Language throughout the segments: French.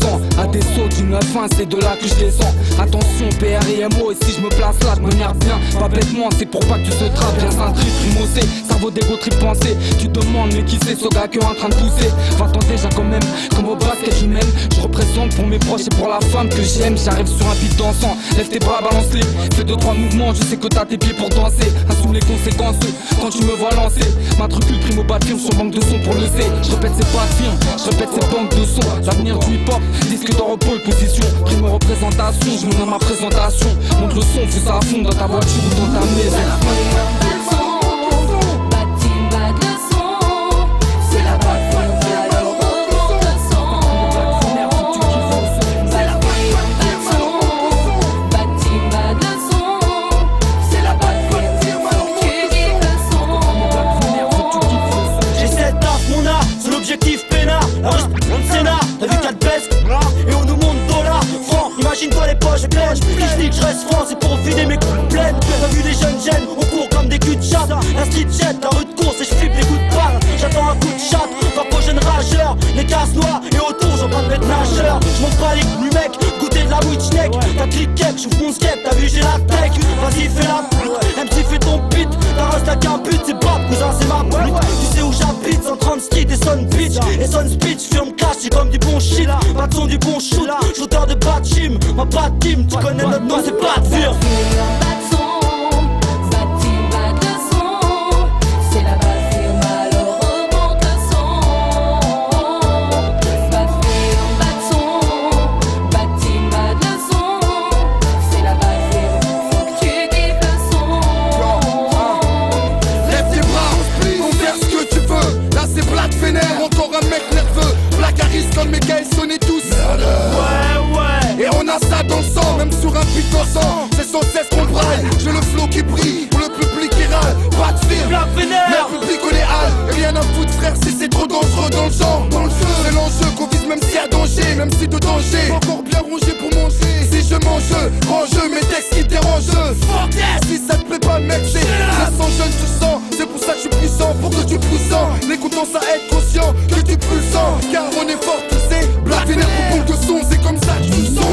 descends. À tes sauts du 9-1, c'est de là que je descends. Attention, PRIMO, et si je me place là, je m'énerve bien. Pas bêtement, c'est pour pas que tu te trappes. Viens un trip, primosé, cerveau d'égo, trip pensé. Tu demandes, mais qui c'est ce gars qui est en train de pousser? Va-t'en déjà quand même, comme au basket je m'aime. Je représente pour mes proches et pour la femme que j'aime. J'arrive sur un beat dansant, lève tes bras, balance-les. Fais 2-3 mouvements, je sais que t'as tes pieds pour danser. Assume les conséquences quand tu me vois lancer. Matricule primo bas de firme sur banque de son pour le C. Je répète c'est pas de firme, je répète c'est banque de son. L'avenir du hip hop, disque d'or en pole position. Primo représentation, je me donne ma présentation. Monte le son, fais ça à fond dans ta voiture ou dans ta maison. Imagine-toi les poches pleines, je dis que je reste franc, c'est pour vider mes coups pleines. T'as vu les jeunes gènes, on court comme des culs de chat. Un street jet, la rue de course et je flippe les coups de balle. J'attends un coup de chatte, frappe aux jeunes rageurs. Les casse-noix et autour j'en parle d'être nageur. J'monte pas les coups mec, goûter de la witchneck. T'as cliquette, j'ouvre mon skate, t'as vu j'ai la tech. Vas-y fais la pute, MC fais ton beat. T'as reste à qu'un but, c'est pas cousin c'est ma pute. Tu sais où j'habite, 130 street et son bitch. Et son speech, firme cash, c'est comme du bon shit. Pas de son du bon shoot, shooter de bad gym. Ma bad team, tu connais notre nom, c'est pas de firme. Comme mes gars ils sonnaient tous. Ouais. Et on a ça dans le sang, même sur un beat dansant. C'est sans cesse qu'on braille, j'ai le flow qui brille. Pour le public qui râle, pas de firme. Mais le public on est hal. Rien à foutre frère si c'est trop dangereux dans le genre. Dans le jeu, c'est l'enjeu qu'on vise même s'il y a danger. Même si de danger, encore bien rongé pour manger. Si je mange, range mes textes qui dérangent. Si ça te plaît pas mec, c'est je sens jeune, tu sens. C'est pour ça que je suis puissant, pour que tu pousses. L'écoutant ça être conscient que tu pulsant. Car on est fort, tu sais. Black vénère pour boule de son, c'est comme ça que tu sens.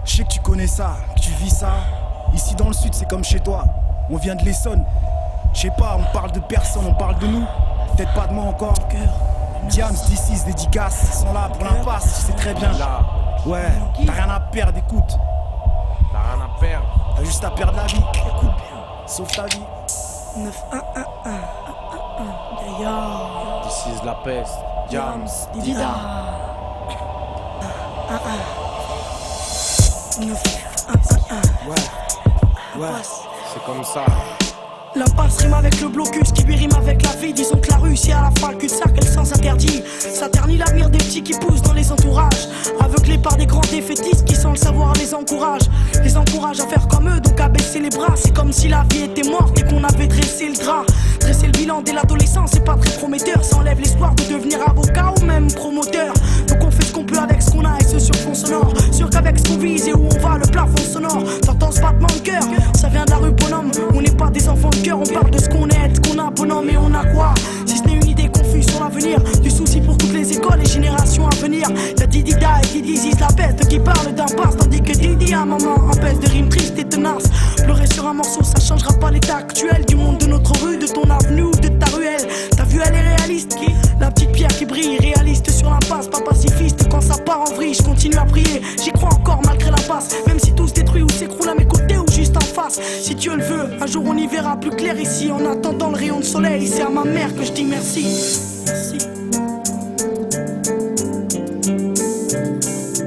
Je sais que tu connais ça, que tu vis ça. Ici dans le sud c'est comme chez toi. On vient de l'Essonne. Je sais pas, on parle de personne, on parle de nous. Peut-être pas de moi encore. Diams, D6, dédicace, ils sont là pour l'impasse, tu sais très bien. Ouais, t'as rien à perdre, écoute. T'as rien à perdre. T'as juste à perdre la vie. Écoute bien. Sauve ta vie. 9-1-1-1. D'ailleurs. This is la peste. Diams, Dida. 9-1-1-1. Ouais. C'est comme ça. L'impasse rime avec le blocus qui lui rime avec la vie. Disons que la rue, si à la fin le cul-de-sac, elle sens interdit. Ça ternit l'avenir des petits qui poussent dans les entourages. Aveuglés par des grands défaitistes qui sans le savoir les encouragent. Les encouragent à faire comme eux, donc à baisser les bras. C'est comme si la vie était morte et qu'on avait dressé le drap. Dresser le bilan dès l'adolescence, c'est pas très prometteur. Ça enlève l'espoir de devenir avocat ou même promoteur. Donc on fait ce qu'on peut avec ce qu'on a et ce sur fond sonore. Sûr qu'avec ce qu'on vise et où on va, le plafond sonore. T'entends ce battement de cœur, ça vient de la rue bonhomme. On n'est pas des enfants de cœur, on parle de ce qu'on est, de ce qu'on a, bonhomme. Et on a quoi? Si ce n'est une idée confuse sur l'avenir, du souci pour toutes les écoles et générations à venir. Y'a Didida et Didizis, la peste qui parle d'impasse, tandis que Didi a maman empêche de rimes tristes et tenaces. Pleurer sur un morceau, ça changera pas l'état actuel du monde de notre rue, de ton avenue ou de ta ruelle. T'as vu vu, elle est réaliste. La petite pierre qui brille, réaliste sur l'impasse, pas pacifiste. Quand ça part en vrille, je continue à prier. J'y crois encore malgré la passe. Même si tout se détruit ou s'écroule à mes côtés ou juste en face. Si Dieu le veut, un jour on y verra plus clair ici. En attendant le rayon de soleil, c'est à ma mère que je dis merci. Merci.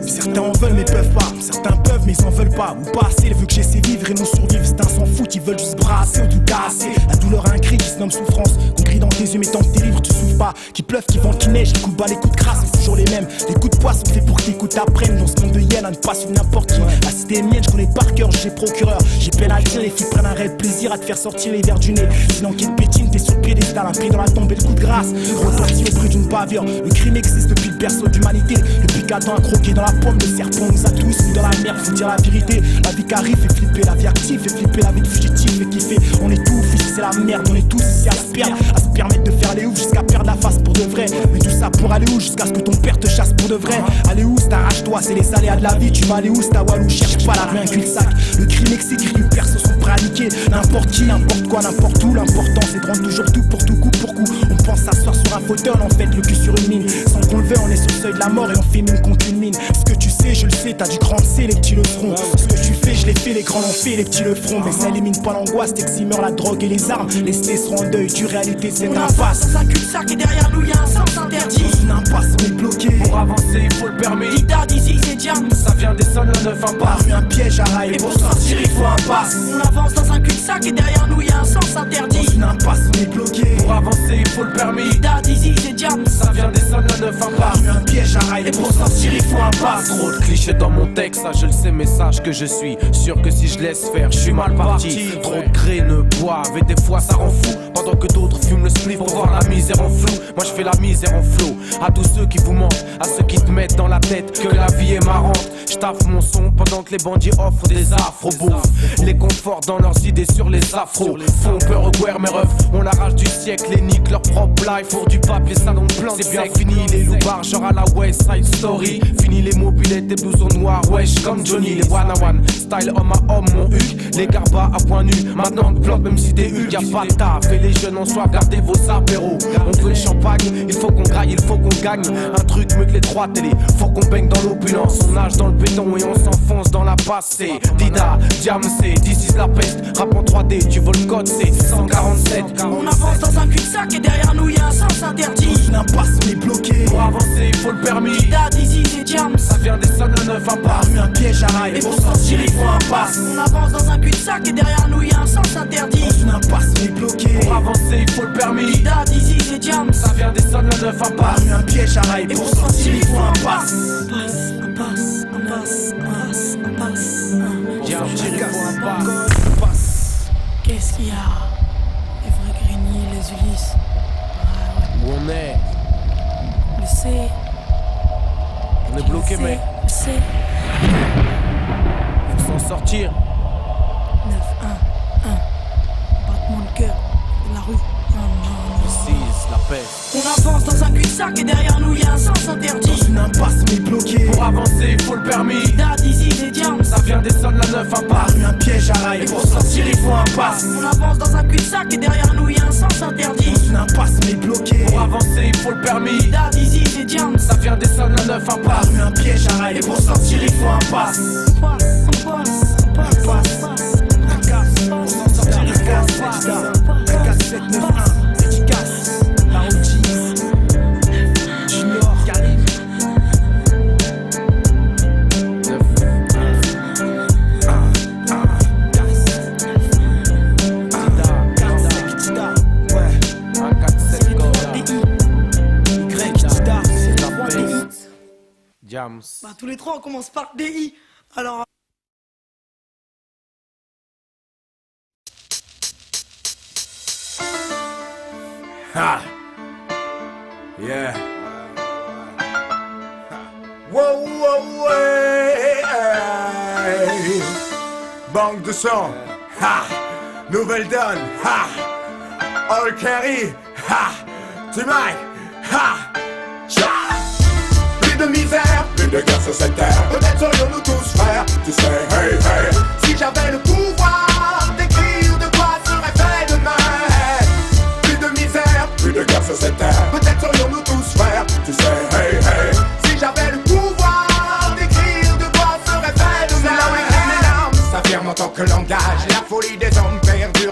Certains en veulent mais peuvent pas, certains peuvent mais ils en veulent pas. Ou pas assez, vu que j'essaie de vivre et non survivre. Certains s'en foutent, ils veulent juste brasser ou tout casser. La douleur a un cri qui se nomme souffrance. Qu'on crie dans tes yeux mais tant que t'es libre tu souffres pas. Qu'il pleuve, qu'il vente, qu'il neige, les coups de bas, les coups de crasse, c'est toujours les mêmes. Les coups de poing sont faits pour que t'écoutes apprennes. Dans ce monde de hyènes, à ne pas suivre n'importe qui. La cité est mienne, je connais par cœur, j'ai procureur. J'ai peine à dire, les filles prennent un réel plaisir à te faire sortir les verres du nez. Sinon qui te pétine, t'es sur le piédestal, un pied dans la tombe et le coup de grâce. Reparti au prix d'une pavure. Le crime existe depuis le berceau d'humanité. Depuis qu'Adam a croqué dans la pomme, le serpent nous a tous mis dans la merde, faut dire la vérité. La vie qui arrive fait flipper, la vie active fait flipper, la vie de fugitif fait kiffer. On est tous ici, c'est la merde, on est tous ici à se perdre, à se permettre de faire les ouf jusqu'à perdre la face pour de vrai. Mais tout ça pour aller où? Jusqu'à ce que ton père te chasse pour de vrai. Aller où? T'arrache-toi, c'est les aléas de la vie. Tu vas aller où? C'est ta walou, cherche pas la rue, un cul-de-sac. Le crime exécrit, les persos sont prêts à niquer. N'importe qui, n'importe quoi, n'importe où. L'important c'est de rendre toujours tout pour tout, coup pour coup. On pense s'asseoir sur un fauteuil, en fait le cul sur une mine. Sans qu'on le veuille, on est sur le seuil de la mort et on fait mine contre une mine. Ce que tu sais, je le sais, t'as du grand C, les petits le feront. Ce que tu fais, je l'ai fait, les grands l'ont fait, les petits le feront. Mais ça élimine pas l'angoisse, t'eximeur la drogue et les armes. Les stés seront en deuil, du réalité c'est un impasse. Dans un cul-de-sac et derrière nous y'a un sens interdit. Dans une impasse, on est bloqué. Pour avancer, il faut le permis. Dida, d'ici, c'est Jam. Ça vient des sols, le 9 Par impasse. rue, un piège à rail. Et pour sortir, il faut un passe. On avance dans un cul-de-sac et derrière nous y'a un sens interdit. Dans une impasse, on est bloqué. Pour avancer, il faut le permis. Dida, d'ici, c'est Jam. Ça vient des sols, le 9 Par impasse. rue, un piège à rail. Et pour sortir, il faut un passe. Trop de clichés dans mon texte, ça je le sais, mais sache que je suis sûr que si je laisse faire, je suis mal parti. Trop de graines boivent et des fois ça rend fou. Pendant que d'autres fument le spliff pour voir la misère en flou. Moi je fais la misère en flow. À tous ceux qui vous mentent, à ceux qui te mettent dans la tête que la vie est marrante. Je taffe mon son pendant que les bandits offrent des afro-bouffes. Les confortent dans leurs idées sur les afros. Font peur aux guerres, mes refs, on l'arrache du siècle. Les nique leur propre life pour du papier, salon de plan. C'est bien fini les loupards, genre à la West Side Story. Fini les mobilettes, des blousons noirs, wesh comme Johnny. Les one-on-one, style homme à homme, mon Hugues. Les garbas à point nu, maintenant on plante même si t'es Hugues. Y'a pas de taf et les jeunes en soi, gardez vos apéros. On veut le champagne, il faut qu'on graille, il faut qu'on gagne. Un truc mieux que les trois télés, faut qu'on baigne dans l'opulence. On nage dans le béton et on s'enfonce dans la passée. Dida, Jam C, this is la peste. Rap en 3D, tu vois le code, c'est 147. On avance dans un cul-de-sac et derrière nous y'a un sens interdit. Dans une impasse, on est bloqué. Pour avancer, il faut le permis. Dida, d'ici, c'est Jam. Ça vient des sols, le 9 Par impasse. rue, un piège à rail. Et pour sortir, il faut un passe. On avance dans un cul-de-sac et derrière nous y'a un sens interdit. Dans une impasse, on est bloqué. Pour avancer, il faut le permis. Dida, d'ici, c'est Jam. Ça vient des sols, le 9 Par impasse. rue, un piège à rail. Et pour sortir, il faut un passe. Jam, il faut un passe. Qu'est-ce qu'il y a? Les vrais Grigny, les Ulysses. Où on est? Le C. On est bloqué, mais Le C. faut s'en sortir. 9-1-1. Battement de cœur de la rue. This is la peste. On avance dans un cul-de-sac et derrière nous y'a un sens interdit. Dans une impasse, on est bloqué. Pour avancer, il faut le permis. Dida, d'ici, c'est Jam. Ça vient des sols, la 9 Par impasse. rue, un piège à rail. Et pour sortir, il faut un passe. On avance dans un cul-de-sac et derrière nous y'a un sens interdit. Dans une impasse, on est bloqué. Pour avancer, il faut le permis. Dida, d'ici, c'est Jam. Ça vient des sols, la 9 Par impasse. rue, un piège à rail. Et pour sortir, il faut un passe. On passe. Un casse. Pour s'en sortir, il faut un passe. Un casse 791. Dédicace. La OG. Junior. Karim. 147 Koda. Jams. Bah, tous les trois, on commence par DI. Alors. Ha! Yeah. Wow, wow, ouais. Banque de sang. Ha! Nouvelle donne. Ha! All carry. Ha! T-Mac. Ha! Tcha! Plus de misère, plus de guerre sur cette terre. Peut-être serions-nous tous frères. Tu sais, hey, hey. Si j'avais le pouvoir d'écrire de quoi serait fait demain. Plus de misère, plus de guerre sur cette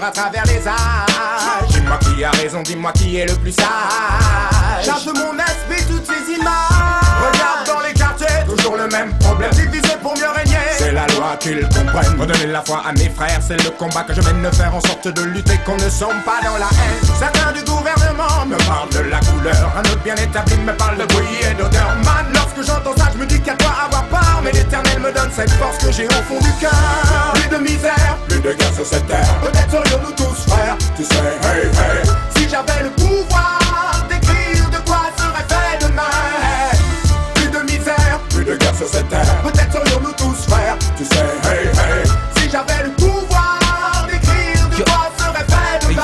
à travers les âges. Dis-moi qui a raison, dis-moi qui est le plus sage. Charge de mon esprit toutes ces images. Regarde dans les quartiers, toujours le même problème. Divisé pour mieux régner, c'est la loi qu'ils comprennent. Redonner la foi à mes frères, c'est le combat que je mène. De faire en sorte de lutter, qu'on ne sommes pas dans la haine. Certains du gouvernement me parlent de la couleur, un autre bien établi me parle de bruit et d'odeur. Man, lorsque j'entends ça, je me dis qu'à toi avoir peur. Mais l'Éternel me donne cette force que j'ai au fond du cœur. Plus de misère, plus de guerre sur cette terre. Peut-être serions-nous tous frères, tu sais, hey, hey. Si j'avais le pouvoir d'écrire de quoi serait fait demain. Plus de misère, plus de guerre sur cette terre. Peut-être serions-nous tous frères, tu sais, hey, hey. Si j'avais le pouvoir d'écrire de quoi serait fait demain.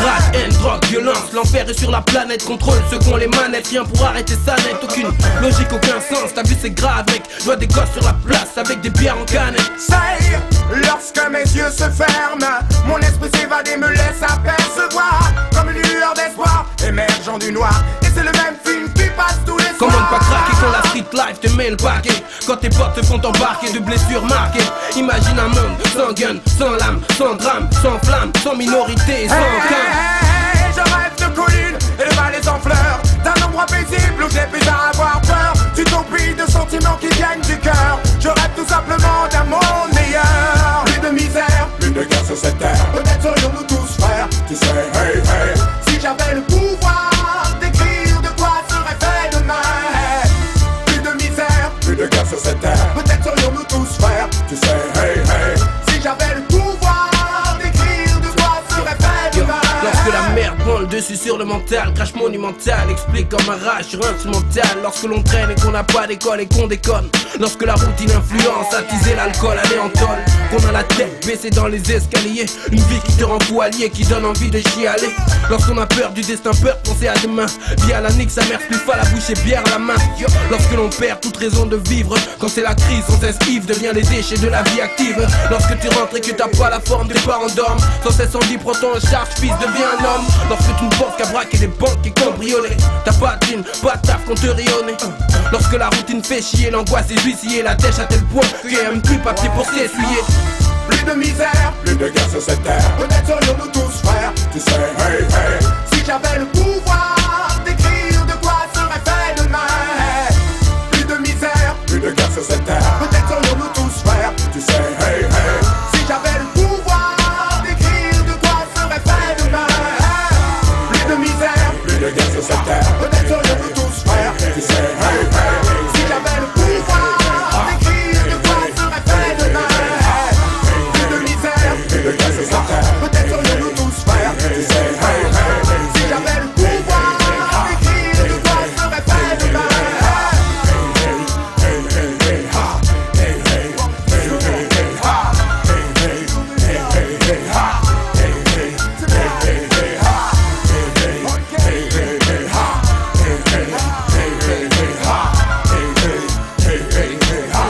Rage, haine, drogue, violence, l'enfer est sur la planète. Contrôle ceux qui ont les manettes, rien pour arrêter ça net. Aucune logique, aucun sens, t'as vu c'est grave mec. Je vois des gosses sur la place avec des bières en canette. Say, lorsque mes yeux se ferment, mon esprit s'évade et me laisse apercevoir comme une lueur d'espoir émergeant du noir. Et c'est le même film qui passe tous les soirs. Comment ne pas craquer quand la street life te met le paquet. Quand tes potes te font embarquer de blessures marquées. Imagine un monde sans gun, sans lame, sans drame, sans flamme, sans minorité, sans je rêve de collines et de vallées en fleurs, d'un endroit paisible où j'ai plus à avoir peur. D'utopie, de sentiments qui viennent du cœur. Je rêve tout simplement d'un monde meilleur. Plus de misère, plus de guerre sur cette terre. Peut-être serions-nous tous frères, tu sais, hey, hey. Si j'avais le pouvoir d'écrire de quoi serait fait demain. Plus de misère, plus de guerre sur cette terre. Peut-être serions-nous tous frères, tu sais, hey, hey. Si j'avais le pouvoir d'écrire de quoi serait fait demain. Lorsque la merde prend le dessus sur le mental, crash monumental, explique comme un rage sur instrumental. Lorsque l'on traîne et qu'on n'a pas d'école et qu'on déconne. Lorsque la routine influence, attiser l'alcool, aller en tonne. Qu'on a la tête baissée dans les escaliers. Une vie qui te rend fou allié, qui donne envie de chialer. Lorsqu'on a peur du destin, peur de penser à demain. Vie à la nique, sa mère fluffe à la bouche et bière à la main. Lorsque l'on perd toute raison de vivre, quand c'est la crise, on s'esquive, devient les déchets de la vie active. Lorsque tu rentres et que t'as pas la forme, tes parents dorment. Sans cesse en dit, prends ton charge, fils, deviens un homme. Lorsque tu ne penses qu'à braquer les banques et cambrioler. T'as pas de thune, pas de taf qu'on te rayonner. Lorsque la routine fait chier, l'angoisse est juicillée. La dèche à tel point qu'il y a même plus papier pour s'essuyer. Plus de misère, plus de guerre sur cette terre. Peut-être serions-nous tous frères, tu sais, hey, hey. Si j'avais le pouvoir d'écrire de quoi serait fait demain. Plus de misère, plus de guerre sur cette terre. Peut-être serions-nous tous frères, tu sais, hey, hey. Si j'avais le pouvoir d'écrire de quoi serait fait demain. Plus de misère, plus de guerre sur cette terre. Peut-être serions-nous tous frères, tu sais, hey, hey. Si j'avais le pouvoir d'écrire de quoi serait fait demain. Plus de guerre sur cette terre. Peut-être serions-nous tous frères, tu sais, hey, hey. Si j'avais le pouvoir d'écrire de quoi serait fait demain. Hey, hey, hey, hey, ha. Hey, hey, hey, hey, hey, ha. Hey, hey, hey, hey, hey, ha. Hey, hey, hey, hey, hey, ha. Hey, hey, hey, hey, hey, ha. Hey, hey, hey, hey, hey, ha. Hey, hey, hey, hey, hey, ha. Hey, hey, hey, hey, ha.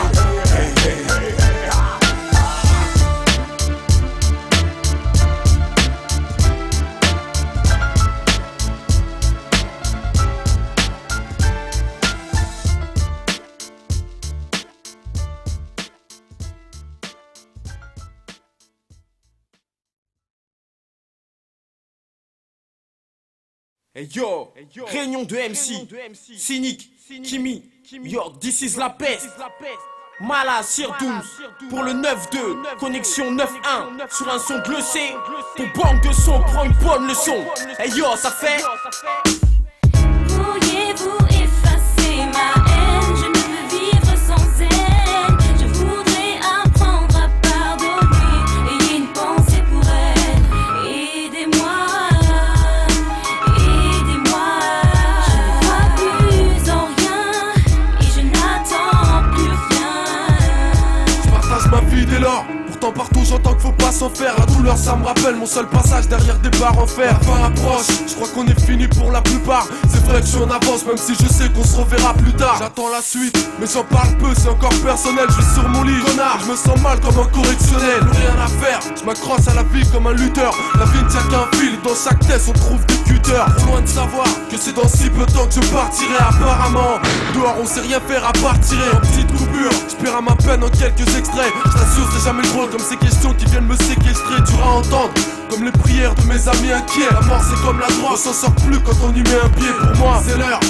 Hey yo, réunion de MC, Cynic, Kimi, yo, this is la peste. Mala, Sirdoums, pour le 9-2, connexion 9-1, sur un son glissé. Ton banque de son prend une bonne leçon. Hey yo, ça fait. Pourriez-vous effacer ma haine? Je ne peux vivre sans elle. Je voudrais apprendre à pardonner. Ayez une pensée pour elle. Aidez-moi, aidez-moi. Je ne crois plus en rien et je n'attends plus rien. Je partage ma vie dès lors. Pourtant partout j'entends qu'il faut pas s'en faire. La douleur ça me rappelle mon seul passage derrière des barres en fer. La fin approche, je crois qu'on est fini pour la plupart. C'est vrai que je suis en avance même si je sais qu'on se reverra plus tard. J'attends la suite, mais j'en parle peu, c'est encore personnel. Je suis sur mon lit, connard, je me sens mal comme un correctionnel. Plus rien à faire, je m'accroche à la vie comme un lutteur. La vie ne tient qu'un fil, dans chaque test on trouve des cutters. Trop loin de savoir que c'est dans si peu de temps que je partirai apparemment. Dehors on sait rien faire à part tirer en petite coupure. Je verras ma peine en quelques extraits. Je t'assure c'est jamais drôle comme ces questions qui viennent me séquestrer. Tu vas entendre comme les prières de mes amis inquiets. La mort c'est comme la drogue, on s'en sort plus quand on y met un pied. Pour moi c'est l'heure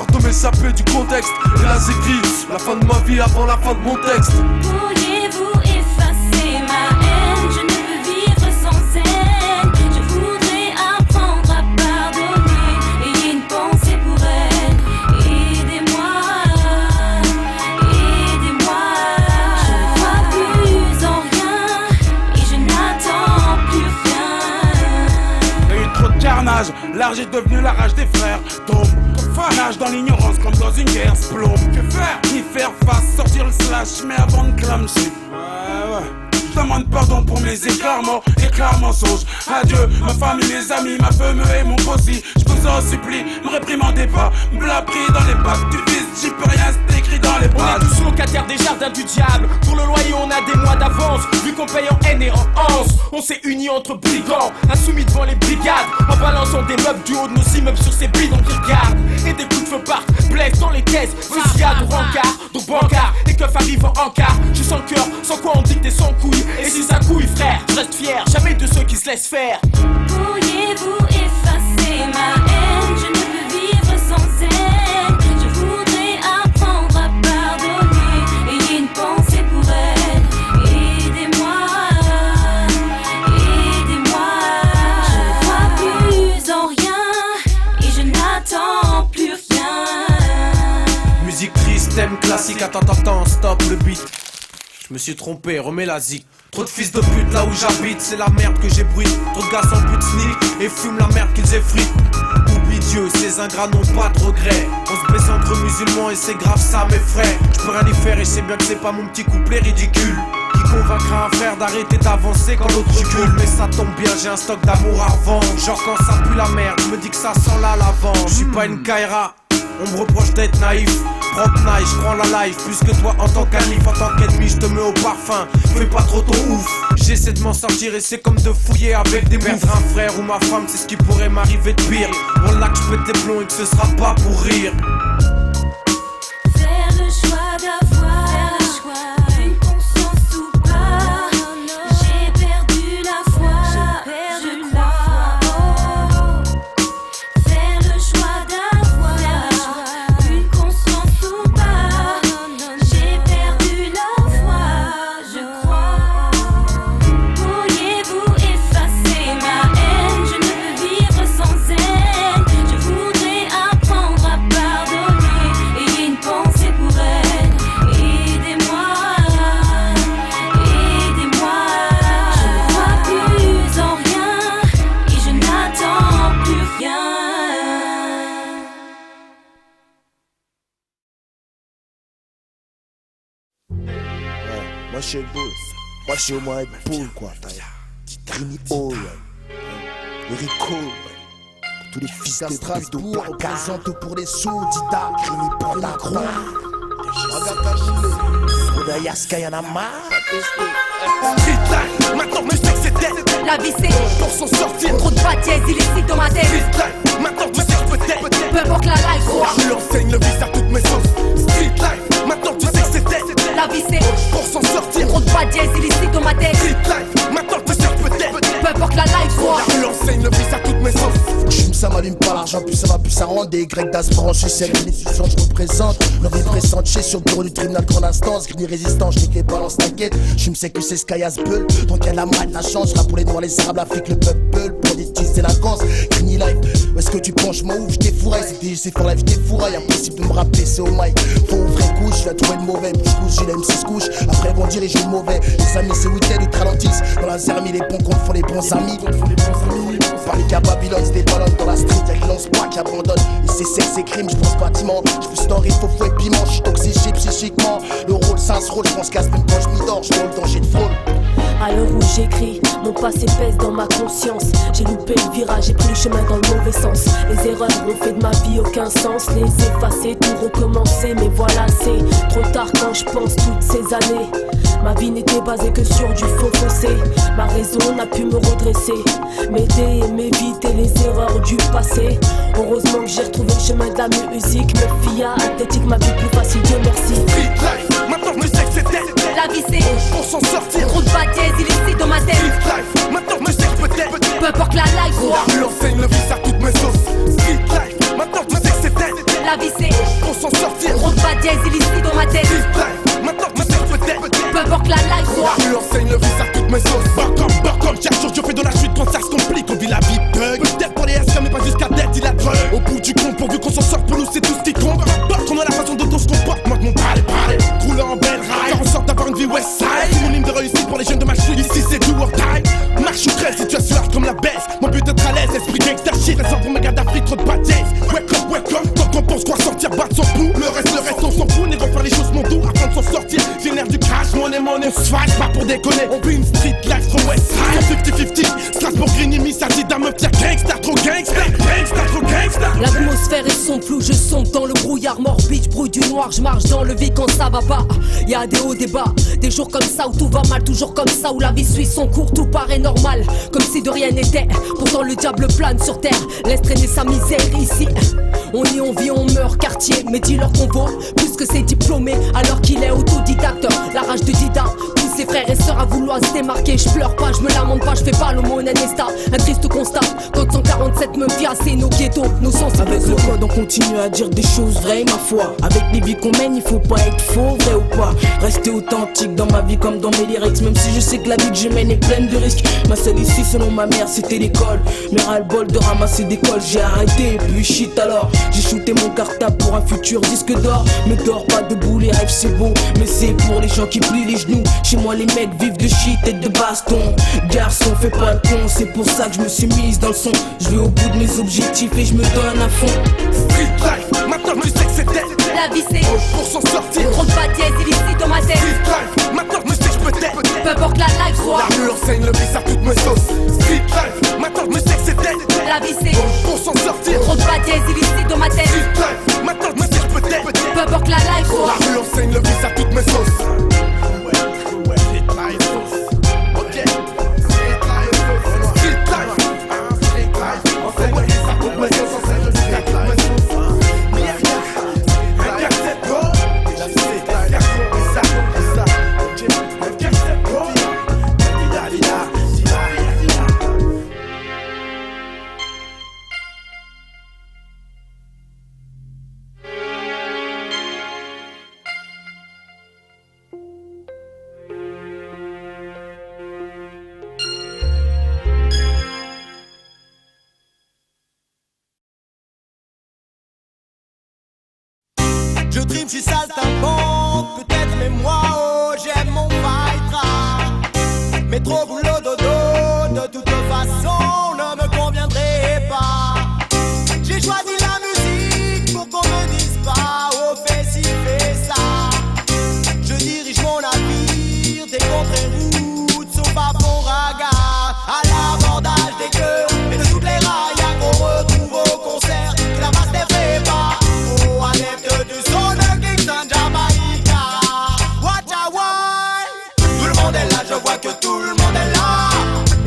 de m'échapper du contexte. Et là j'écris la fin de ma vie avant la fin de mon texte. Pourriez-vous effacer ma haine? Je ne peux vivre sans elle. Je voudrais apprendre à pardonner. Ayez une pensée pour elle. Aidez-moi, aidez-moi. Je ne crois plus en rien et je n'attends plus rien. Y'a eu trop de carnage, l'arge est devenu la rage des frères. Tombe, nage dans l'ignorance comme dans une guerre. Plombe, que faire? Y faire face, sortir le slash, mais avant de clamser. Ouais. Je demande pardon pour mes éclats mensonges. Adieu, ma famille, mes amis, ma femme et mon possi. Je vous en supplie, me réprimandez pas. Me l'a pris dans les pattes du fils, j'y peux rien, c'est écrit dans les pattes. On est tous locataires des jardins du diable. Pour le loyer, on a des mois d'avance. Vu qu'on paye en haine et en hanse, on s'est unis entre brigands, insoumis devant les brigades. En balançant des meubles du haut de nos immeubles sur ces bidons qui regardent. Et des coups de feu partent, blessent dans les caisses. Fusillade ou rencard, donc bancard. Les keufs arrivent en encart. Je sens le cœur, sans quoi on dit que t'es sans couilles. Et si ça couille frère, je reste fier, jamais de ceux qui se laissent faire. Pourriez-vous effacer ma haine? Je ne peux vivre sans elle. Je voudrais apprendre à pardonner. Ayez une pensée pour elle. Aidez-moi, aidez-moi. Je ne crois plus en rien et je n'attends plus rien. Musique triste, thème classique, attends, stop le beat. Je me suis trompé, remets la zik. Trop de fils de pute là où j'habite, c'est la merde que j'ai bruit. Trop de gars sans but sneak et fument la merde qu'ils effritent. Oublie Dieu, ces ingrats n'ont pas de regrets. On se baisse entre musulmans et c'est grave ça mes frères. Je peux rien y faire et je sais bien que c'est pas mon petit couplet ridicule qui convaincra un frère d'arrêter d'avancer quand l'autre recule. Mais ça tombe bien, j'ai un stock d'amour à revendre. Genre quand ça pue la merde, je me dis que ça sent la lavande. Je suis pas une Kaira, on me reproche d'être naïf. Propre nice, je prends la life plus que toi en tant qu'alif. En tant qu'ennemi, je te mets au parfum. Fais pas trop ton ouf. J'essaie de m'en sortir et c'est comme de fouiller avec des perdre un frère ou ma femme, c'est ce qui pourrait m'arriver de pire. On l'a que je pète des plombs et que ce sera pas pour rire. Faire le choix d'avoir une conscience ou pas. J'ai perdu la foi, je crois. Faire le choix d'avoir une conscience ou pas. J'ai perdu la foi, je crois. Pourriez-vous effacer ma haine? Je ne peux vivre sans elle. Je voudrais apprendre à pardonner. Ayez une pensée pour elle. Aidez-moi, aidez-moi. Je ne crois plus en rien et je n'attends plus rien. Moi je suis beau, moi je suis au moins poule quoi. Trini O, Rico, tous les fils de Strasbourg représentent pour les sous-dita. Trini pour la croix. Yaska y'en a marre. Street life, maintenant tu sais que c'est dead. La vie c'est Pour s'en sortir, trop de bâtises illicite dans ma tête. Street life, maintenant tu sais que peut-être. Peu importe la life, quoi. Je lui enseigne le vice à toutes mes sauces. Street life, maintenant tu sais que c'est dead. La vie c'est Pour s'en sortir, trop de bâtises illicite dans ma tête. Street life, maintenant tu sais que peut-être. Peu importe la life, quoi. Je lui enseigne le vice à toutes mes sauces. J'fume ça m'allume pas l'argent, plus ça va, plus ça rend. Des grecs d'as branchés, celles les institutions je représente. L'envie pressentie sur le bureau du tribunal grande instance. Grille résistance, je les balance, t'inquiète. J'fume c'est que c'est Skyas Bull. Donc y'a la mal, la chance. Rap pour les noirs, les arabes, l'Afrique, le peuple. Pour des petites délinquances, Grigny Life. Où est-ce que tu penches, moi ouf, j't'ai fourraille. C'est pour la vie, j't'ai fourraille. Impossible de me rappeler, c'est au mic. Faut ouvrir couche, je vais trouver le mauvais. Petit couche, j'ai la M6 couche. Après, bon dire les jeux mauvais. Les amis, c'est week-end, ils te ralentissent. Dans la zermie, les bons comptes font les bons amis. Paris qu'à Babylone, c'est des ballons dans la street, y'a qui lance pas, qui abandonne. Et c'est sexe et crime, j'pense bâtiment. J'pousse dans rythme, faux et piment, j'suis toxique psychiquement. Le rôle, c'est un rôle, j'pense qu'à même quand j'm'idore, j'vole le danger de fraude. À l'heure où j'écris, mon passé pèse dans ma conscience. J'ai loupé le virage, j'ai pris le chemin dans le mauvais sens. Les erreurs ont fait de ma vie aucun sens. Les effacer, tout recommencer, mais voilà c'est trop tard quand je pense toutes ces années. Ma vie n'était basée que sur du faux fossé. Ma raison n'a pu me redresser, m'aider et m'éviter les erreurs du passé. Heureusement que j'ai retrouvé le chemin de la musique. Me fia athétique, ma vie plus facile, Dieu merci. Street life, maintenant je sais que c'est dead. Aujourd'hui on fait de la chute quand ça se complique, on vit la vie de thug. Peut-être pour les SK mais pas jusqu'à dead, il a drogue. Au bout du compte, pourvu qu'on s'en sort, pour nous c'est tout ce qui compte. D'autres on a la façon dont on se comporte, moi de mon parler. Rouler en belle rail, faire en sorte d'avoir une vie Westside. Synonyme de réussite pour les jeunes de ma chute, ici c'est do or die. Marche ou crève, situation large comme la baisse. Mon but d'être à l'aise, esprit gangster shit. Reste pour mes gars d'Afrique, trop de bad days. Wake up, quand on pense quoi sortir, battre son pouls. Le reste on s'en fout, négro faire les choses mon doux. Afin de s'en sortir, génère du cash, money, on se fâche, pas pour déconner. On vit une street life from Westside. 50-50, Strasbourg, Grigny, ça dit d'un meuf, y'a gangsta, trop gangsta. L'atmosphère est sombre, flou, je sombre dans le brouillard morbide. J'brouille du noir, je marche dans le vide quand ça va pas. Y'a des hauts, des bas, des jours comme ça où tout va mal. Toujours comme ça où la vie suit son cours, tout paraît normal. Comme si de rien n'était, pourtant le diable plane sur terre. Laisse traîner sa misère ici. On y on vit, on meurt, quartier. Mais dis-leur qu'on vaut plus que ses diplômés. Alors qu'il est autodidacte, la rage de Dida pousse ses frères et sœurs à vouloir se démarquer. Je pleure pas, je me lamente pas, je fais pas l'homo nesta. Un triste constat, quand 147 me piassent nos ghettos, nos sens. Avec le code on continue à dire des choses vraies, ma foi. Avec les vies qu'on mène, il faut pas être faux, vrai ou pas. Rester authentique dans ma vie comme dans mes lyrics. Même si je sais que la vie que je mène est pleine de risques. Ma seule ici selon ma mère c'était l'école. Mais ras-le-bol de ramasser des cols, j'ai arrêté et puis shit alors. J'ai shooté mon cartable pour un futur disque d'or. Mais dors pas debout, les rêves c'est beau. Mais c'est pour les gens qui plient les genoux. Chez moi les mecs vivent de shit et de baston. Garçon fais pas le con, c'est pour ça que je me suis mise dans le son. Je vais au bout de mes objectifs et je me donne à fond. Street life, maintenant tu sais que c'est dead. La vie c'est pour s'en sortir. Trop de bad dièse illicite dans ma tête. Street life, maintenant tu sais que je peux t'aider. Peu importe la life soit. La rue enseigne le vice à toutes mes sauces. Street life, maintenant tu sais que c'est dead. La vie c'est pour s'en sortir. Trop de bad dièse illicite dans ma tête. Street life, maintenant tu sais que je peux t'aider. Peu importe la life soit. La rue enseigne le vice à toutes mes sauces. Je dream, je suis saltimbanque, peut-être mais moi, oh, j'aime mon fight. Mais trop boulot dodo, de toute façon, ne me conviendrait pas. J'ai choisi la musique pour qu'on me dise pas, oh, fais ci, fais ça. Je dirige mon navire des contre-routes, sauf à Fond-Raga, à l'abordage des cœurs et de toutes les rails qu'on retrouve au concert. La masse ne fait pas, oh, adepte du son. Je vois que tout le monde est là.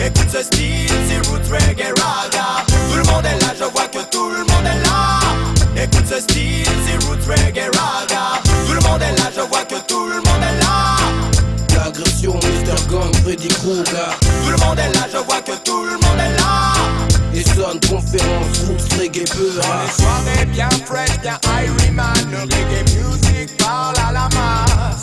Écoute ce style, c'est roots reggae raga. Tout le monde est là, je vois que tout le monde est là. Écoute ce style, c'est roots reggae raga. Tout le monde est là, je vois que tout le monde est là. L'agression, Mr. Gang, Freddy Krueger. Tout le monde est là, je vois que tout le monde est là. Et sonne conférence, roots reggae peur. Les soirées bien fresh, bien Iryman. Le reggae music parle à la masse.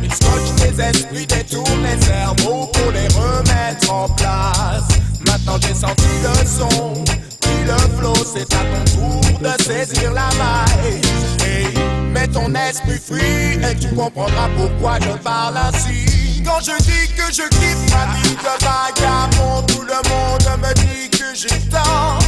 Il scotche les esprits, détourne les cerveaux pour les remettre en place. Maintenant j'ai senti le son, puis le flow, c'est à ton tour de saisir la maille. Hey, mets ton esprit free et tu comprendras pourquoi je parle ainsi. Quand je dis que je kiffe ma vie de vagabond, tout le monde me dit que j'ai tort.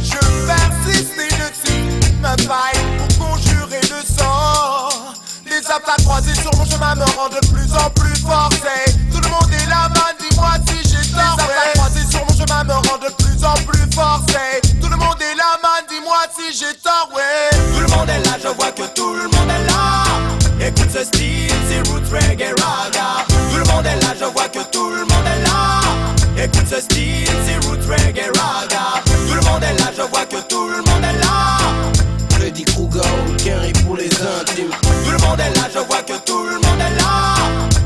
Je persiste et je signe ma faille pour conjurer le sort. Les apps croisés sur mon chemin me rendent de plus en plus forcé. Tout le monde est là, man, dis-moi si j'ai tort. Les apps croisés sur mon chemin me rendent de plus en plus forcé. Tout le monde est là, man, dis-moi si j'ai tort, ouais. Tout le monde est là, je vois que tout le monde est là. Écoute ce style, c'est roots reggae raga. Tout le monde est là, je vois que tout le monde est là. Écoute ce style, c'est roots reggae raga. Tout le monde est là, je vois que tout le monde est là. Freddy Krueger, aucun et pour les intimes. Tout le monde est là, je vois que tout le monde est là.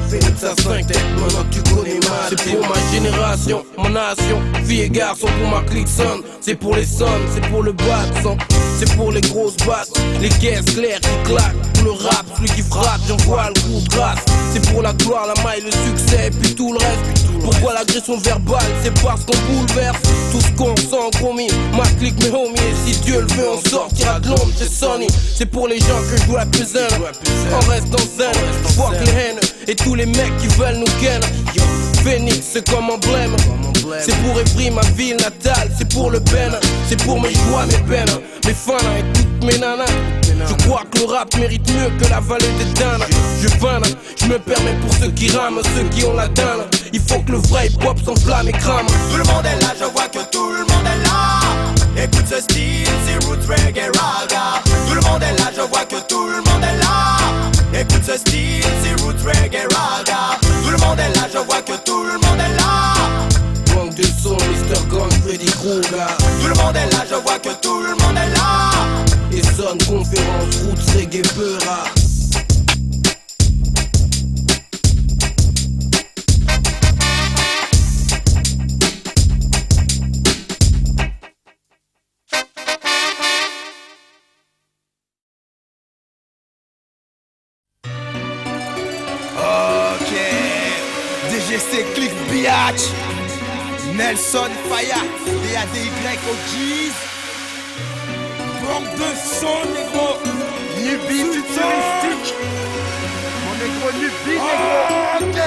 Phoenix à 5 têtes, maintenant tu connais ma C'est pour ma génération, ma nation. Filles et garçons pour ma clique sonne. C'est pour les sons, c'est pour le battant. C'est pour les grosses basses, les caisses claires qui claquent. Pour le rap, celui qui frappe, j'envoie le coup de grâce. C'est pour la gloire, la maille, le succès, puis tout le reste. Pourquoi l'agression verbale? C'est parce qu'on bouleverse tout ce qu'on sent commis. Ma clique, mes homies, et si Dieu le veut, on sortira de l'ombre chez Sony. C'est pour les gens que je dois plus zen. On reste en zen, fuck les haines et tous les mecs qui veulent nous ken. Phoenix, c'est comme emblème. C'est pour Évry, ma ville natale. C'est pour le Ben, c'est pour mes joies, mes peines, mes fans et toutes mes nanas. Je crois que le rap mérite mieux que la vallée des dindes. Je vanne, je me permets pour ceux qui rament, ceux qui ont la dinde. Il faut que le vrai hip-hop s'enflamme et crame. Tout le monde est là, je vois que tout le monde est là. Écoute ce style, c'est roots reggae raga. Tout le monde est là, je vois que tout le monde est là. Écoute ce style, c'est roots reggae raga. Tout le monde est là, je vois que tout le monde est là. Manque de son, Mr. Gun, Freddy Krueger. Tout le monde est là, je vois que tout le monde est là. Et sonne conférence, roots reggae peura. DGC Click Biatch, Nelson Faya, DADY OGs, Banque de son, négro. Nubi futuristique. Mon négro Nubi, négro.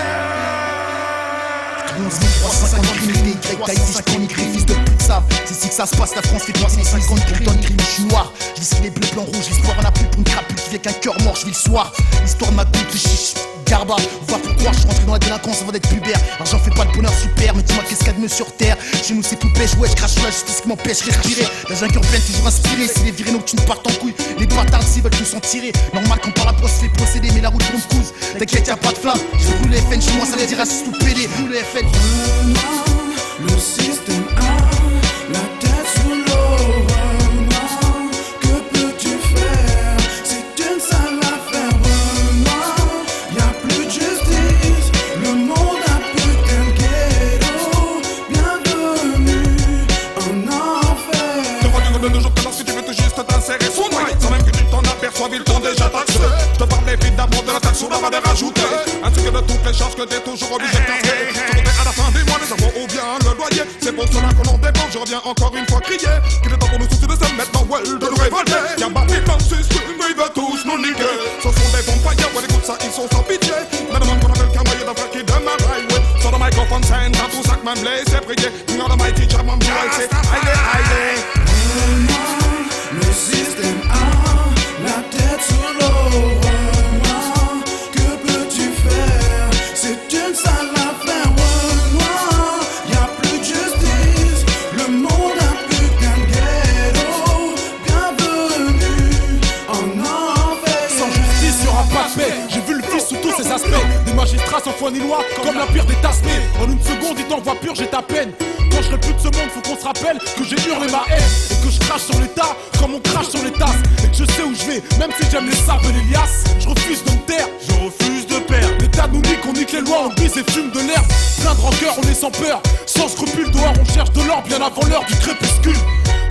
11 350 criminels, Y, Tahiti, j'panique, les fils de pute savent. C'est ici que ça se passe, la France fait passer 50 pour tonnes de crime, je suis noir. Je vis les bleus, blancs, rouges, l'espoir en a plus pour une crapule qui vient qu'un cœur mort, je vis le soir. L'histoire de ma goutte de chiche, garba. Voir pourquoi je suis rentré dans la délinquance avant d'être pubère. Argent fait pas le bonheur super, mais dis-moi qu'est-ce qu'il y a de mieux sur terre. Chez nous c'est tout pêche, ouais, je crache la justice qui m'empêche de respirer. La jungle urbaine toujours inspirée, si les virés nocturnes partent en couille. Les bâtards s'ils veulent tous en tirer. Normal quand par la poste fait procéder, mais la route tombe couse. T'inquiète, y'a pas de flamme, je roule les FN, chez moi ça veut dire raciste ou pédé. Roule les FN. Le système a la tête sous l'eau. Que peux-tu faire? C'est une sale affaire. Y'a plus de justice. Le monde a plus qu'un ghetto. Bienvenue en enfer. Te vois de nos jours que si tu veux tout juste t'insérer sous moi. Sans même que tu t'en aperçoives, ils t'ont déjà taxé. Je te parle évidemment de la taxe sur la valeur ajoutée, ainsi que de toutes les chances que t'es toujours obligé de casser. À la fin des mois, les impôts ou bien le loyer. C'est pour cela qu'on en dépend, je reviens encore une fois crier qu'il est temps pour nous soucier de se mettre dans well, de nous révolter. Y'a Babylon, c'est ce qu'ils veulent tous nous niquer. Ce sont des vampires, ouais, écoute ça, ils sont sans pitié. La demande qu'on appelle qu'un moyen d'attaquer de ma highway. Sur le microphone, c'est un tout sac, même laissez prier. Ignore le mic, teacher, mon boy, c'est aïe. Le système a la tête sous l'eau. Que peux-tu faire? C'est une sale affaire. Y'a plus de justice. Le monde a plus qu'un ghetto. Bienvenue en enfer. Sans justice, y'aura pas de paix. J'ai vu le fils sous tous ses aspects. Des magistrats sans foi ni loi, comme la pire des taspés. En une seconde, il t'envoie purger ta peine. Quand je serai plus de ce monde, faut qu'on se rappelle que j'ai hurlé ma haine et que je crache sur l'état comme on crache sur les tasses. Et que je sais où je vais, même si j'aime les sables et les liasses. Je refuse de me taire, je refuse de perdre. L'État nous nique, on nique les lois, on bise et fume de l'herbe. Plein de rancœur, on est sans peur, sans scrupule dehors, on cherche de l'or bien avant l'heure du crépuscule.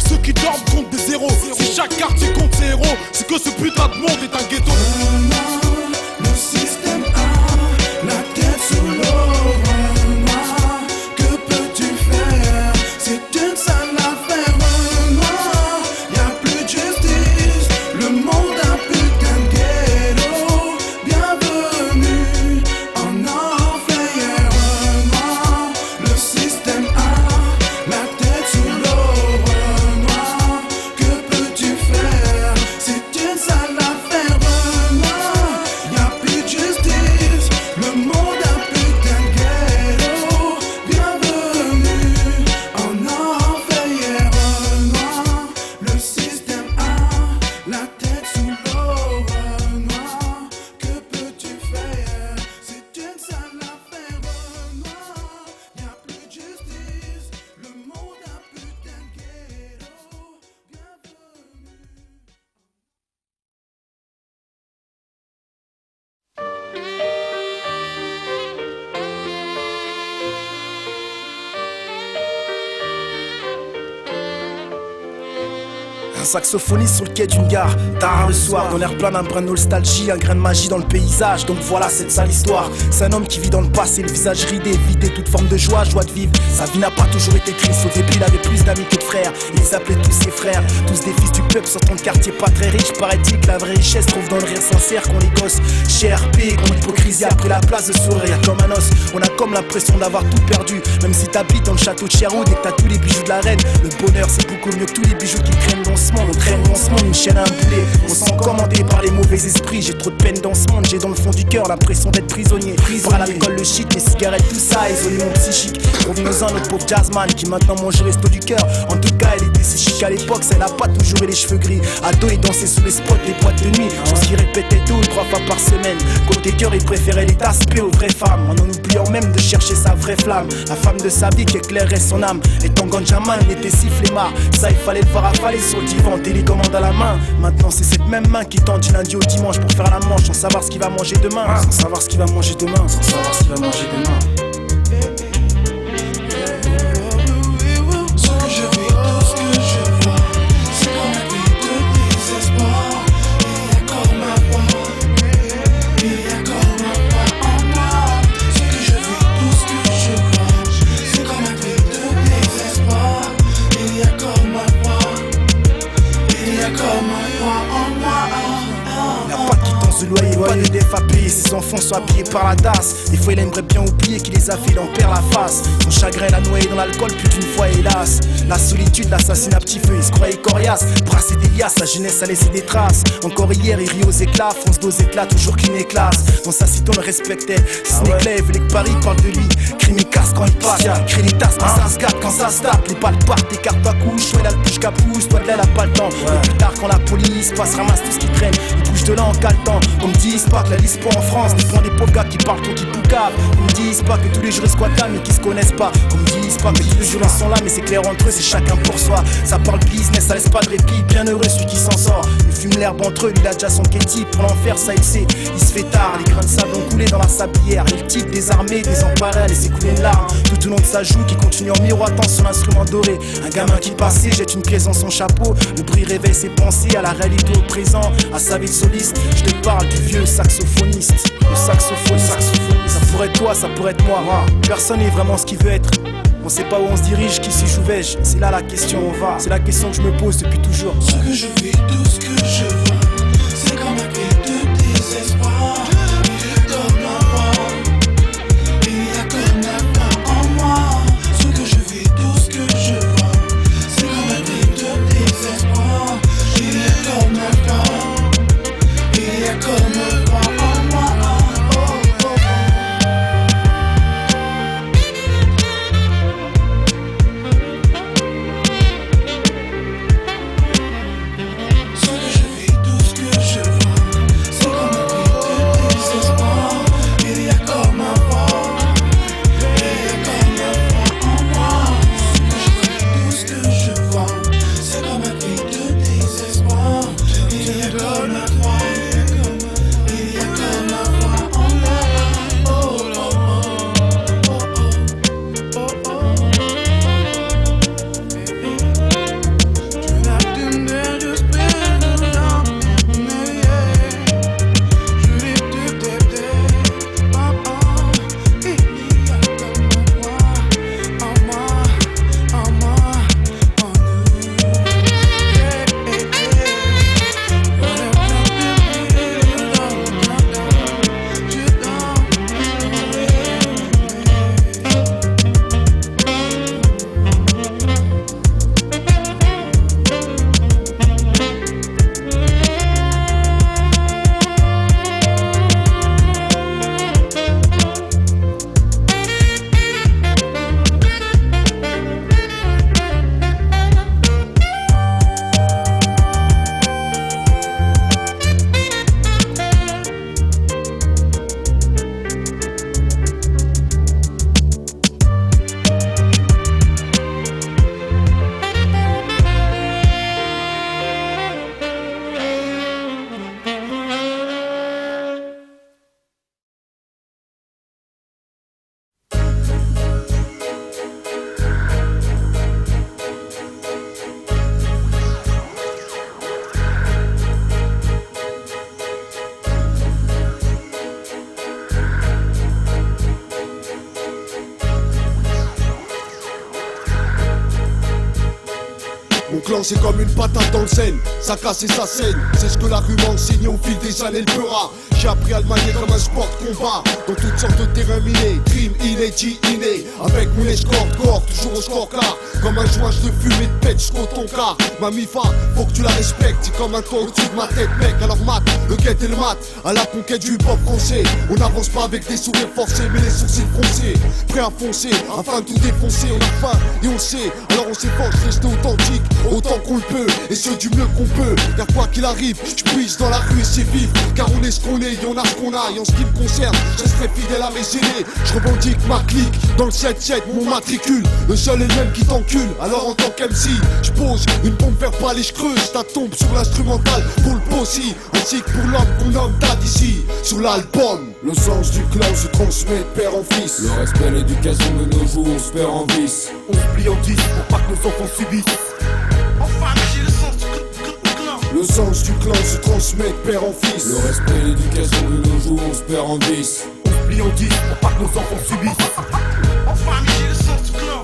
Ceux qui dorment comptent des zéros. Si chaque quartier compte ses héros, c'est que ce putain de monde est un ghetto. Le système a la tête sous l'eau. Que peux-tu faire? C'est une sale affaire. Y'a plus de justice. Le monde a plus qu'un ghetto. Bienvenue en enfer. Le système a la tête sous l'eau. Que peux-tu faire? C'est une sale affaire. Un saxophoniste sur le quai d'une gare, tard le soir, dans l'air plein d'un brin de nostalgie, un grain de magie dans le paysage. Donc voilà cette sale histoire. C'est un homme qui vit dans le passé, le visage ridé, vidé toute forme de joie de vivre. Sa vie n'a pas toujours été triste. Au début il avait plus d'amis que de frères. Il les appelait tous ses frères, tous des fils du peuple sortant de quartier pas très riche. Paraît-il que la vraie richesse trouve dans le rire sincère qu'on les gosse. GRP, quand l'hypocrisie a pris la place de sourire comme un os. On a comme l'impression d'avoir tout perdu. Même si t'habites dans le château de Sherwood et que t'as tous les bijoux de la reine, le bonheur c'est beaucoup mieux que tous les bijoux qui traînent dans ce monde. On traîne dans ce monde une chaîne à un boulet. On se sent commandé par les mauvais esprits. J'ai trop de peine dans ce monde, j'ai dans le fond du cœur l'impression d'être prisonnier. Bras l'alcool, le shit, les cigarettes, tout ça isolé mon psychique. Revenons-en notre pauvre jazzman qui maintenant mange le resto du cœur. En tout cas elle était si chic à l'époque, ça n'a pas toujours eu les cheveux gris. Ado il dansait sous les spots, les boîtes de nuit. Chose qu'il répétait 2 ou 3 fois par semaine. Côté cœur il préférait les taspés aux vraies femmes, en oubliant même de chercher sa vraie flamme. La femme de sa vie qui éclairait son âme. Et ton ganjaman il était si flemmard, ça il fallait le voir affaler sur le divan, télécommande à la main. Maintenant c'est cette même main qui tend du lundi au dimanche pour faire la manche sans savoir ce qu'il va manger demain. Sans savoir ce qu'il va manger demain, sans savoir ce qu'il va manger demain. Pas de def à payer, ses enfants sont habillés par la DAS. Des fois il aimerait bien oublier qu'il les a fait, il en perd la face. Son chagrin l'a noyé dans l'alcool plus d'une fois hélas. La solitude, l'assassin à petit feu, il se croyait coriace. Brassé des liasses, sa jeunesse a laissé des traces. Encore hier il rit aux éclats, fonce dos éclats, toujours clean et classe. Dans sa cité on le respectait, Snake Lay voulait que Paris parle de lui. Crime il casse quand il passe, crée les tasses quand ça se gâte, quand ça se tape. Les balles partent, écarte ta couche, ouais la bouche capousse, toi de là elle a pas le temps. Et plus tard quand la police passe, ramasse tout ce qui traîne, il bouge de là en caletant. On me disent pas que la liste pas en France dépend des pauvres gars qui parlent trop, qui poucavent. On me disent pas que tous les jours ils squattent là mais qui se connaissent pas. On me disent pas que tous les jours ils sont là mais c'est clair entre eux, c'est chacun pour soi. Ça parle business, ça laisse pas de répit, bien heureux celui qui s'en sort. Il fume l'herbe entre eux, il a déjà son kéti. Pour l'enfer ça il sait, il se fait tard. Les grains de sable ont coulé dans la sablière. Et le type désarmé, désemparé, a laissé couler une larme tout au long de sa joue qui continue en miroitant son instrument doré. Un gamin qui passait jette une pièce dans son chapeau. Le bruit réveille ses pensées à la réalité au présent, à sa vie de soliste. Je te parle du vieux saxophoniste. Le saxophoniste, ça pourrait être toi, ça pourrait être moi. Personne n'est vraiment ce qu'il veut être. On sait pas où on se dirige, qui suis-je ou vais-je. C'est là la question, on va. C'est la question que je me pose depuis toujours. Ce que je vis, tout ce que je vois, c'est comme un cri de désespoir. Il donne la voix, il y a comme la peur en moi. Ce que je vis, tout ce que je vois, c'est comme un cri de désespoir. Il y a comme la peur, il y a comme la peur en moi. Ce que je vis, tout clan c'est comme une patate dans le Seine, ça casse et ça saigne. C'est ce que la rue m'enseigne au fil des années le fera. J'ai appris à le manier comme un sport de combat, dans toutes sortes de terrains minés. Dream inédit, inné, avec mon escorte corps, toujours au scorecard. Comme un joint de fumée de pète jusqu'au ton car. Ma mifa, faut que tu la respectes, c'est comme un toit au-dessus de ma tête mec. Alors mat, le guet et le mat, à la conquête du hip-hop français. On n'avance pas avec des sourires forcés, mais les sourcils froncés. Prêt à foncer, afin de tout défoncer. On a faim et on sait, alors on s'efforce de rester authentique, autant qu'on le peut, et ce du mieux qu'on peut. Car quoi qu'il arrive, je puise dans la rue et c'est vivre. Car on est ce qu'on est, y'en a ce qu'on a. Et en ce qui me concerne, je resterai fidèle à mes aînés. Je revendique ma clique, dans le 7-7, mon matricule. Le seul et le même qui t'encule, alors en tant qu'MC, je pose une bombe vers palais, je creuse ta tombe sur l'instrumental pour le possi, ainsi que pour l'homme qu'on nomme date ici, sur l'album. Le sens du clan se transmet de père en fils. Le respect, l'éducation de nos jours, on se perd en vice. On se plie en 10 pour pas que nos enfants subissent. Enfin, j'ai le sens du clan. Le sens du clan se transmet de père en fils. Le respect, l'éducation de nos jours, on se perd en vice. On se plie en 10 pour pas que nos enfants subissent. Enfin, j'ai le sens du clan.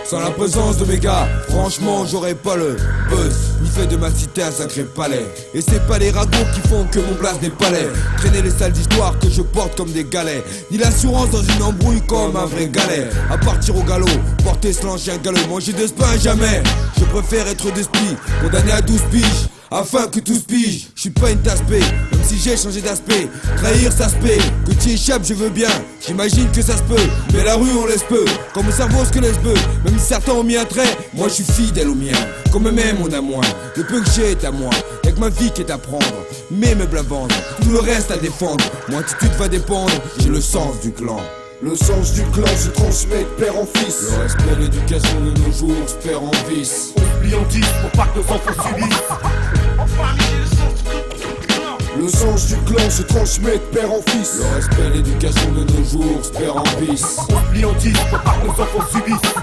Sans la présence de mes gars, franchement j'aurais pas le buzz, ni fait de ma cité un sacré palais. Et c'est pas les ragots qui font que mon place n'est palais. Traîner les salles d'histoire que je porte comme des galets, ni l'assurance dans une embrouille comme un vrai galet. À partir au galop, porter ce lancer un galop, manger de ce pain jamais. Je préfère être d'esprit, condamné à 12 piges, afin que tous pige. Je suis pas une tasse-paix, même si j'ai changé d'aspect. Trahir ça se paie, que tu échappes je veux bien. J'imagine que ça se peut, mais la rue on laisse peu. Comme mon cerveau ce que laisse peu, même si certains ont mis un trait, moi je suis fidèle au mien. Comme même on a moins, le peu que j'ai est à moi. Y'a que ma vie qui est à prendre, mes meubles à vendre, tout le reste à défendre. Mon attitude va dépendre, j'ai le sens du clan. Le sens du clan se transmet de père en fils. Le respect, l'éducation de nos jours se perd en vice. On se plie en 10 pour pas que nos enfants subissent. Enfin, j'ai le sens du clan. Le sens du clan se transmet de père en fils. Le respect, l'éducation de nos jours se perd en vice. On se plie en 10 pour pas que nos enfants subissent.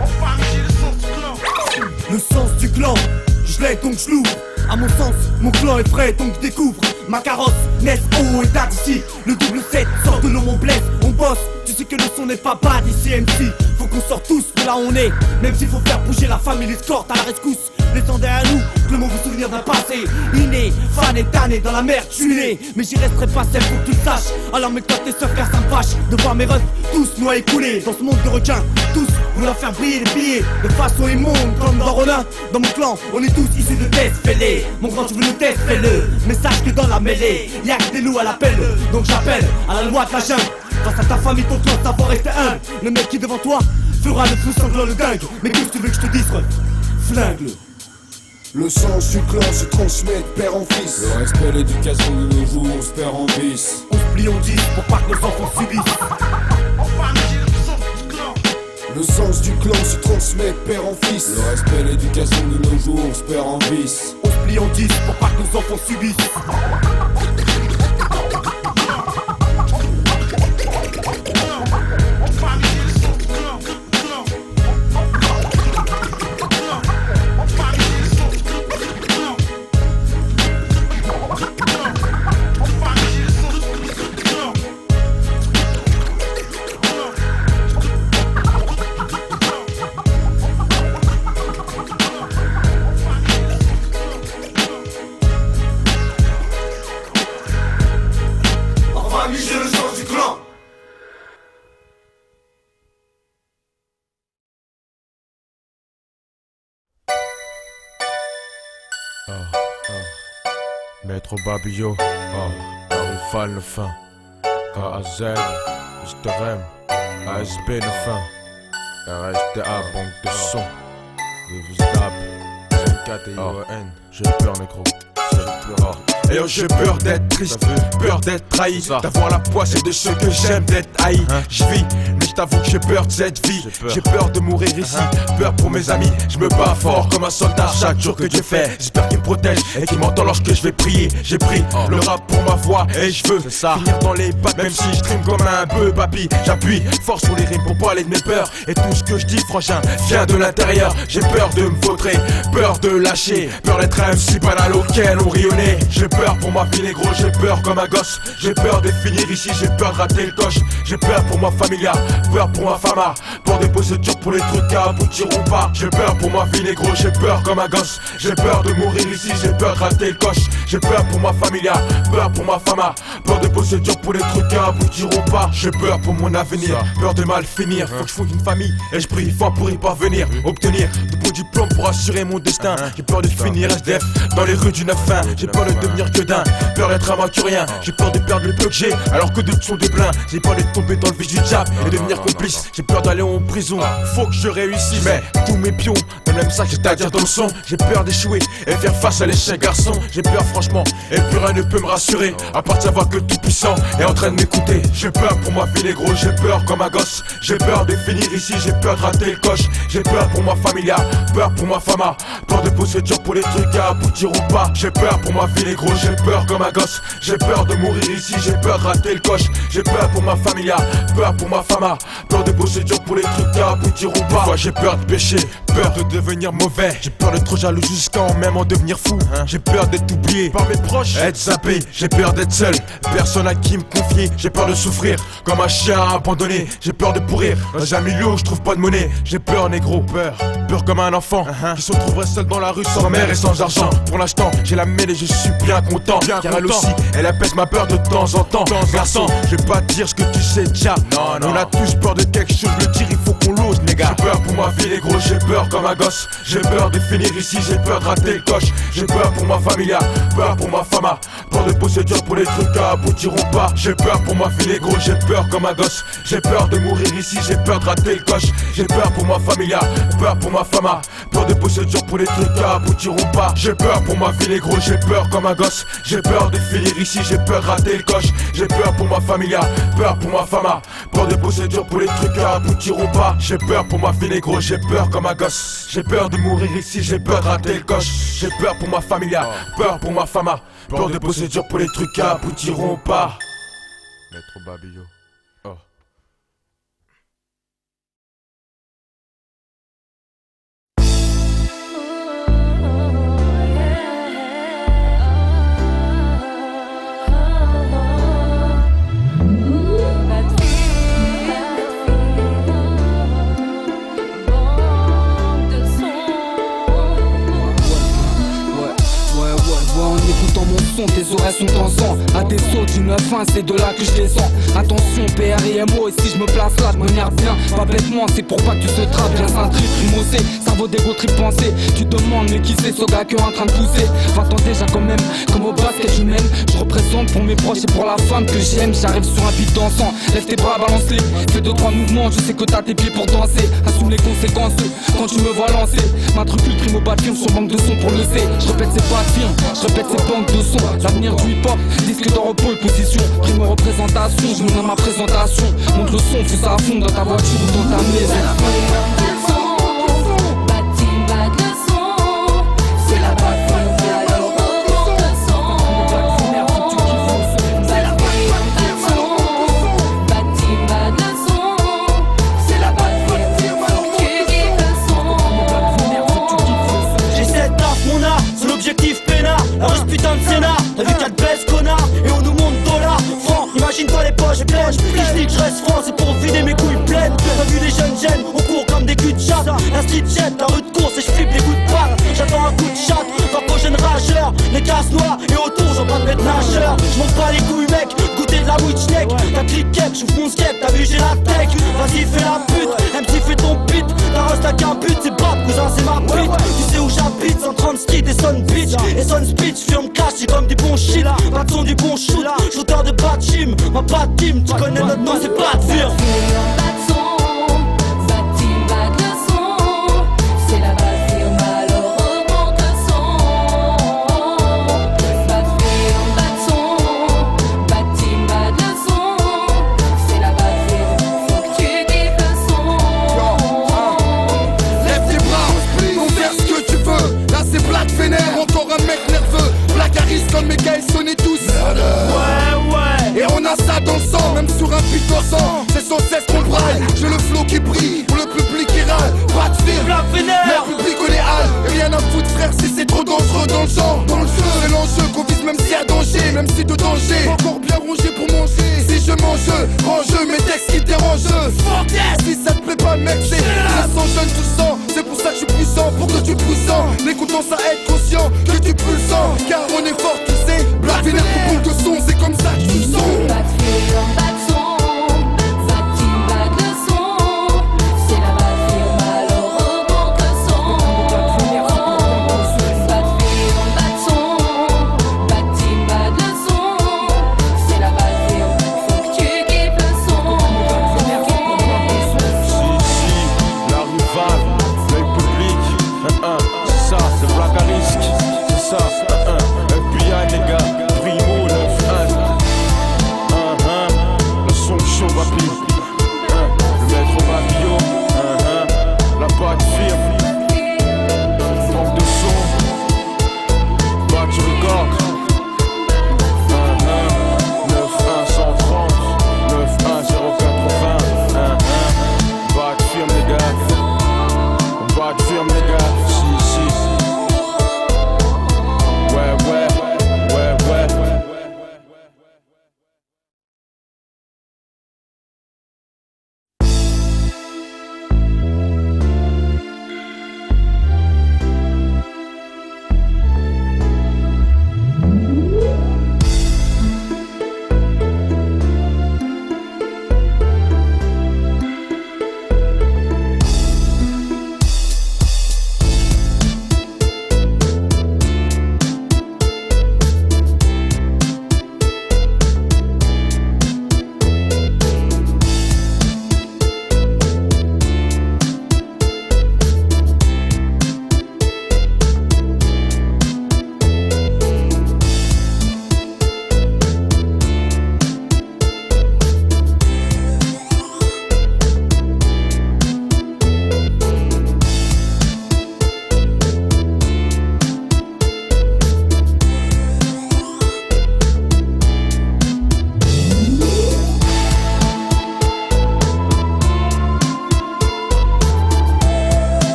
Enfin, j'ai le sens du clan. Le sens du clan, je l'ai donc je loupe. À mon sens, mon clan est frais donc découvre. Ma carrosse, naisse haut et date ici. Le double 7 sort de l'eau, mon blesse. On bosse, tu sais que le son n'est pas bad ici MC. Faut qu'on sorte tous de là où on est. Même s'il faut faire bouger la famille, les escortes à la rescousse. Descendez à nous, que le mauvais souvenir d'un passé inné, fan et tanné, dans la merde, je suis né. Mais j'y resterai pas seul pour que tu le saches. Alors mes cotes et sœurs car ça me fâche de voir mes refs tous noyés coulés dans ce monde de requins. Tous vouloir faire briller les billets de façon immonde comme dans Ronin. Dans mon clan, on est tous issus de test, fais-les. Mon grand tu veux le test, fais-le. Mais sache que dans la mêlée, y'a que des loups à l'appel. Donc j'appelle à la loi de la jungle. Face à ta famille, ton clan, savoir rester humble. Le mec qui devant toi fera le feu sanglant le dingue. Mais qu'est-ce que tu veux que je te dise, flingue-le. Le sens du clan se transmet de père en fils. Le respect, l'éducation de nos jours, on se perd en vice. On se plie en 10 pour pas que nos enfants subissent. Enfin, j'ai le sens du clan. Le sens du clan se transmet de père en fils. Le respect, l'éducation de nos jours, on se perd en vice. On se plie en 10 pour pas que nos enfants subissent. Maître Babio, Arifal le fin, A à Z, J-T-R-E-M, ASB le fin, RHTA, banque de son, Vivusdab, 4 et ION, j'ai peur négro, j'ai peur. Et yo j'ai peur d'être triste, peur d'être trahi, d'avoir la poisse et de ceux que j'aime d'être haï. J'vis, mais j't'avoue que j'ai peur de cette vie. J'ai peur de mourir ici, peur pour mes amis. Je me bats fort comme un soldat chaque jour que Dieu fait. J'espère qu'il me protège et qu'il m'entend lorsque je vais prier. J'ai pris le rap pour ma voix et je veux finir dans les pattes. Même si je trime comme un bœuf papy, j'appuie fort sur les rimes pour parler de mes peurs. Et tout ce que je dis frangin vient de l'intérieur. J'ai peur de me vautrer, peur de lâcher, peur d'être un MC banal auquel on rionnait. J'ai peur pour ma vie négro, j'ai peur comme un gosse. J'ai peur de finir ici, j'ai peur de rater le coche. J'ai peur pour ma familia, peur pour ma fama. Pour des procédures pour les trucs qui aboutiront pas. J'ai peur pour ma vie négro, j'ai peur comme un gosse. J'ai peur de mourir ici, j'ai peur de rater le coche. J'ai peur pour ma familia, peur pour ma fama. Peur des procédures pour les trucs qui aboutiront pas. J'ai peur pour mon avenir, peur de mal finir. Faut que je fonde une famille et je prie fort pour y parvenir. Obtenir de beaux diplômes pour assurer mon destin. J'ai peur de finir SDF dans les rues du 9-1. J'ai peur de devenir que d'un, peur d'être aventurier. J'ai peur de perdre le peu que j'ai alors que d'autres sont des blins. J'ai peur d'être tombé dans le vif du diable et devenir complice. J'ai peur d'aller en prison, faut que je réussisse. Mais tous mes pions, même ça que j'ai à dire dans le son. J'ai peur d'échouer et faire face à l'échec garçon. J'ai peur franchement et plus rien ne peut me rassurer. À part de savoir que le tout puissant est en train de m'écouter. J'ai peur pour ma vie négro, j'ai peur comme un gosse. J'ai peur de finir ici, j'ai peur de rater le coche. J'ai peur pour ma familia, peur pour ma fama. Peur de procédures pour les trucs qui aboutiront pas. J'ai peur pour ma vie négro, j'ai peur comme un gosse. J'ai peur de mourir ici, j'ai peur de rater le coche. J'ai peur pour ma familia, peur pour ma fama. Peur de procédures pour les trucs qui aboutiront pas. Des fois j'ai peur de pécher, peur de devenir mauvais. J'ai peur d'être trop jaloux jusqu'à même en devenir fou. J'ai peur d'être oublié par mes proches, être zappé. J'ai peur d'être seul, personne à qui me confier. J'ai peur de souffrir comme un chien abandonné. J'ai peur de pourrir dans un milieu où je trouve pas de monnaie. J'ai peur négro, peur comme un enfant qui se retrouverait seul dans la rue sans mère et sans argent. Pour l'instant j'ai la mêlée et je suis bien content. Car elle aussi, elle apaise ma peur de temps en temps. Garçon, je vais pas te dire ce que tu sais déjà. On a tous peur de quelque chose, le dire il faut qu'on l'ose les gars. J'ai peur pour ma vie négro, j'ai peur comme un gosse. J'ai peur de finir ici, j'ai peur de rater le coche. J'ai peur pour ma familia, peur pour ma fama. Peur de procédures pour les trucs qui aboutiront pas. J'ai peur pour ma vie négro, j'ai peur comme un gosse. J'ai peur de mourir ici, j'ai peur de rater le coche. J'ai peur pour ma familia, peur pour ma fama. Peur de procédures pour les trucs qui aboutiront pas. J'ai peur pour ma vie négro, j'ai peur comme un gosse. J'ai peur de finir ici, j'ai peur de rater le coche. J'ai peur pour ma familia, peur pour ma fama. Peur de procédures pour les trucs qui aboutiront pas. J'ai peur pour ma vie négro, j'ai peur comme un gosse. J'ai peur de mourir ici, j'ai peur de rater le coche. J'ai peur pour ma familia, peur pour ma fama. Peur de procédures pour les trucs qui aboutiront pas. Maître Babillo. Tes oreilles sont en sang. À tes sauts du 9-1, c'est de là que je les sens. Attention, PRIMO, et si je me place là, de manière bien, pas bêtement, c'est pour pas que tu te trappes. Bien un trip primosé, cerveau d'égo trip pensé. Tu demandes, mais qui c'est ce gars qui est en train de pousser? Va-t'en déjà quand même, comme au basket humain. Je représente pour mes proches et pour la femme que j'aime. J'arrive sur un beat dansant, lève tes bras, balance-les. Fais 2-3 mouvements, je sais que t'as tes pieds pour danser. Assume les conséquences quand tu me vois lancer. Matricule primo bas de firme sur banque de son pour le C. Je répète c'est pas de firme, je répète c'est banque de son. L'avenir du hip-hop, disque d'or au pôle position. Primo représentation, je mène à ma présentation. Monte le son, fous ça à fond dans ta voiture ou dans ta maison. Putain de Sénat, t'as vu qu'elle baisse connard et on nous monte dollars. Franc, imagine-toi les poches pleines. Je dis que je reste franc, c'est pour vider mes couilles pleines. T'as vu les jeunes gènes, on court comme des culs de chat. La street jet, la rue de course et je flippe les coups de balle. J'attends un coup de chatte, fapogène rageur. Les casse noirs et autour j'en prends de mettre nageur. J'monte pas les couilles mec, goûter de la witchneck. T'as cliquette, j'ouvre mon skate, t'as vu j'ai la tech. Vas-y fais la pute, MC fais ton beat. La reste t'as qu'un but, c'est pas cousin c'est ma bite. Tu sais où j'habite, 130 street et son bitch. Et son speech, firme cash, c'est comme du bon shit. Pas de son du bon shoot, shooter de bad team. Ma bad team, tu connais notre nom, c'est pas de vir. Comme mes gars, ils sonnaient tous. Et on a ça dans le sang, même sur un beat dansant. maintenant ça aide quoi.